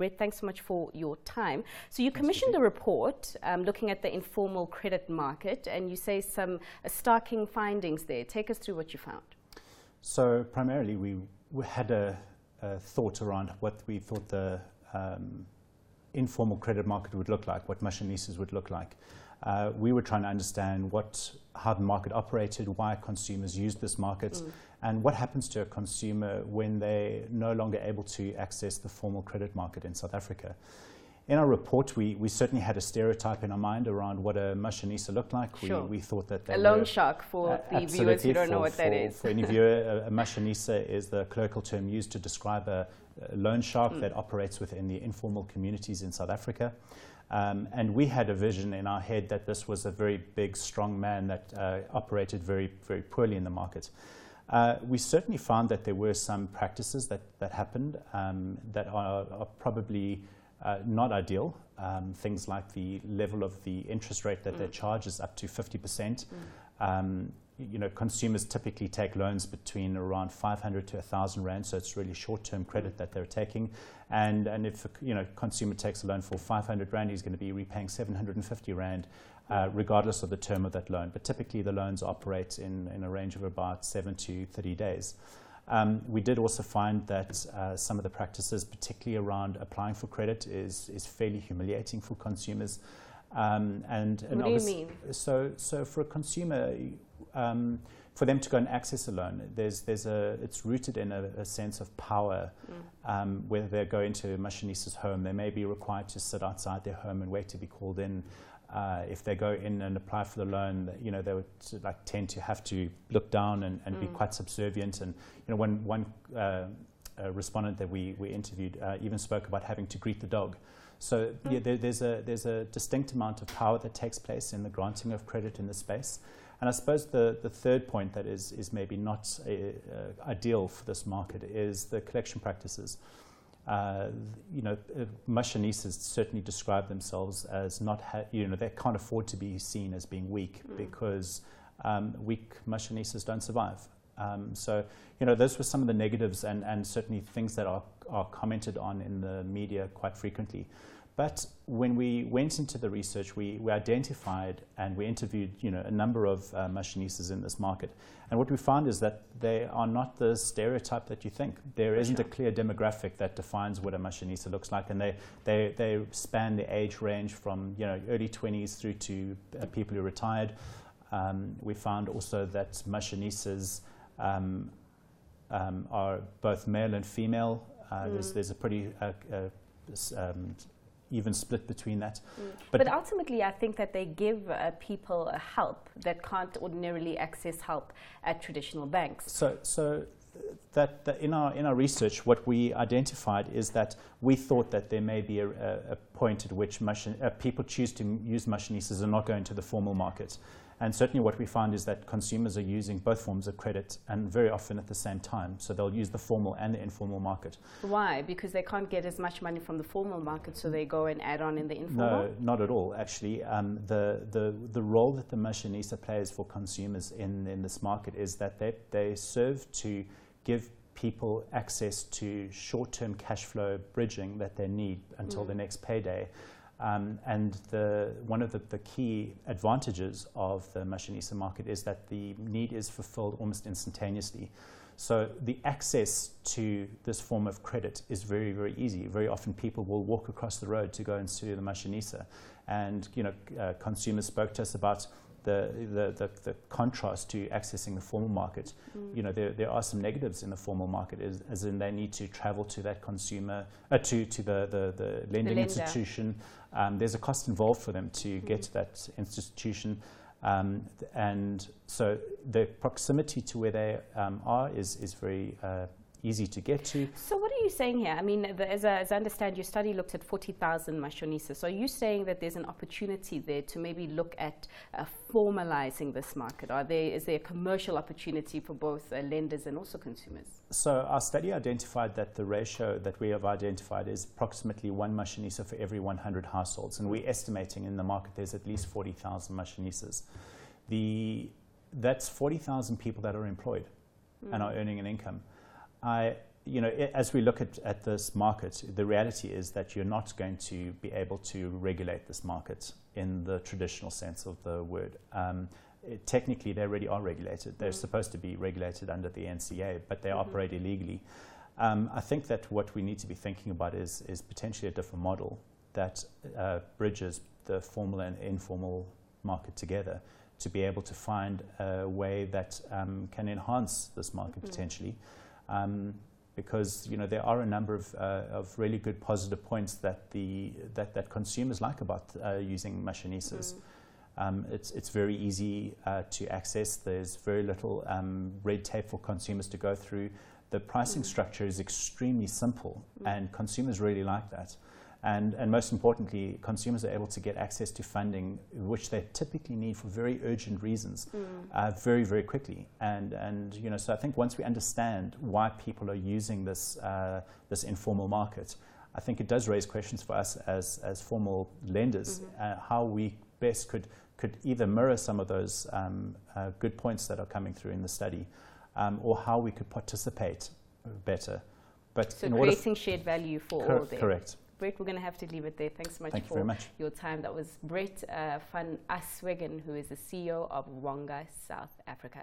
Brett, thanks so much for your time. So you commissioned a report looking at the informal credit market, and you say some starking findings there. Take us through what you found. So primarily we had a thought around what we thought the informal credit market would look like, what Mashonisas would look like. We were trying to understand how the market operated, why consumers used this market, and what happens to a consumer when they're no longer able to access the formal credit market in South Africa. In our report, we certainly had a stereotype in our mind around what a Mashonisa looked like. Sure. We thought that they a loan shark for the viewers who don't know what that is. For any viewer, a Mashonisa is the colloquial term used to describe a loan shark that operates within the informal communities in South Africa. And we had a vision in our head that this was a very big, strong man that operated very, very poorly in the market. We certainly found that there were some practices that happened that are probably not ideal. Things like the level of the interest rate that they charge is up to 50%. Consumers typically take loans between around 500 to 1,000 rand, so it's really short-term credit that they're taking. And if a consumer takes a loan for 500 rand, he's going to be repaying 750 rand, regardless of the term of that loan. But typically the loans operate in a range of about 7 to 30 days. We did also find that some of the practices, particularly around applying for credit, is fairly humiliating for consumers. What do you mean? So for a consumer, for them to go and access a loan, it's rooted in a sense of power. Whether they go into Mashonisa's home, they may be required to sit outside their home and wait to be called in. If they go in and apply for the loan, they would tend to have to look down and be quite subservient. And one respondent that we interviewed even spoke about having to greet the dog. So there's a distinct amount of power that takes place in the granting of credit in this space. And I suppose the third point that is maybe not ideal for this market is the collection practices. Mashonisas certainly describe themselves as not, they can't afford to be seen as being weak because weak Mashonisas don't survive. So, those were some of the negatives and certainly things that are commented on in the media quite frequently. But when we went into the research, we identified and we interviewed, a number of Mashonisas in this market. And what we found is that they are not the stereotype that you think. There isn't a clear demographic that defines what a Mashonisa looks like, and they span the age range from early 20s through to people who are retired. We found also that Mashonisas are both male and female. There's a pretty even split between that. But ultimately, I think that they give people a help that can't ordinarily access help at traditional banks. So that in our research, what we identified is that we thought that there may be a point at which people choose to use Mashonisas and not go into the formal market. And certainly what we found is that consumers are using both forms of credit and very often at the same time. So they'll use the formal and the informal market. Why? Because they can't get as much money from the formal market, so they go and add on in the informal? No, not at all, actually. The role that the Mashonisa plays for consumers in this market is that they serve to give people access to short-term cash flow bridging that they need until the next payday. And one of the key advantages of the Mashonisa market is that the need is fulfilled almost instantaneously. So the access to this form of credit is very, very easy. Very often people will walk across the road to go and see the Mashonisa. And consumers spoke to us about the contrast to accessing the formal market. There are some negatives in the formal market, as in they need to travel to that consumer, to the lending institution. There's a cost involved for them to get to that institution. And so the proximity to where they are is very easy to get to. So what are you saying here? I mean, as I understand, your study looked at 40,000 Mashonisas. So are you saying that there's an opportunity there to maybe look at formalizing this market? Is there a commercial opportunity for both lenders and also consumers? So our study identified that the ratio that we have identified is approximately 1 Mashonisa for every 100 households. And we're estimating in the market there's at least 40,000 Mashonisas. That's 40,000 people that are employed and are earning an income. as we look at this market, the reality is that you're not going to be able to regulate this market in the traditional sense of the word. Technically, they already are regulated. They're supposed to be regulated under the NCA, but they operate illegally. I think that what we need to be thinking about is potentially a different model that bridges the formal and informal market together to be able to find a way that can enhance this market potentially. Because there are a number of really good positive points that that consumers like about using Mashonisas. It's very easy to access. There's very little red tape for consumers to go through. The pricing structure is extremely simple, and consumers really like that. And most importantly, consumers are able to get access to funding, which they typically need for very urgent reasons, very, very quickly. And so I think once we understand why people are using this this informal market, I think it does raise questions for us as formal lenders, how we best could either mirror some of those good points that are coming through in the study, or how we could participate better. But so creating shared value for all there. Correct. Brett, we're going to have to leave it there. Thanks so much for your time. That was Brett van Aswegen, who is the CEO of Wonga South Africa.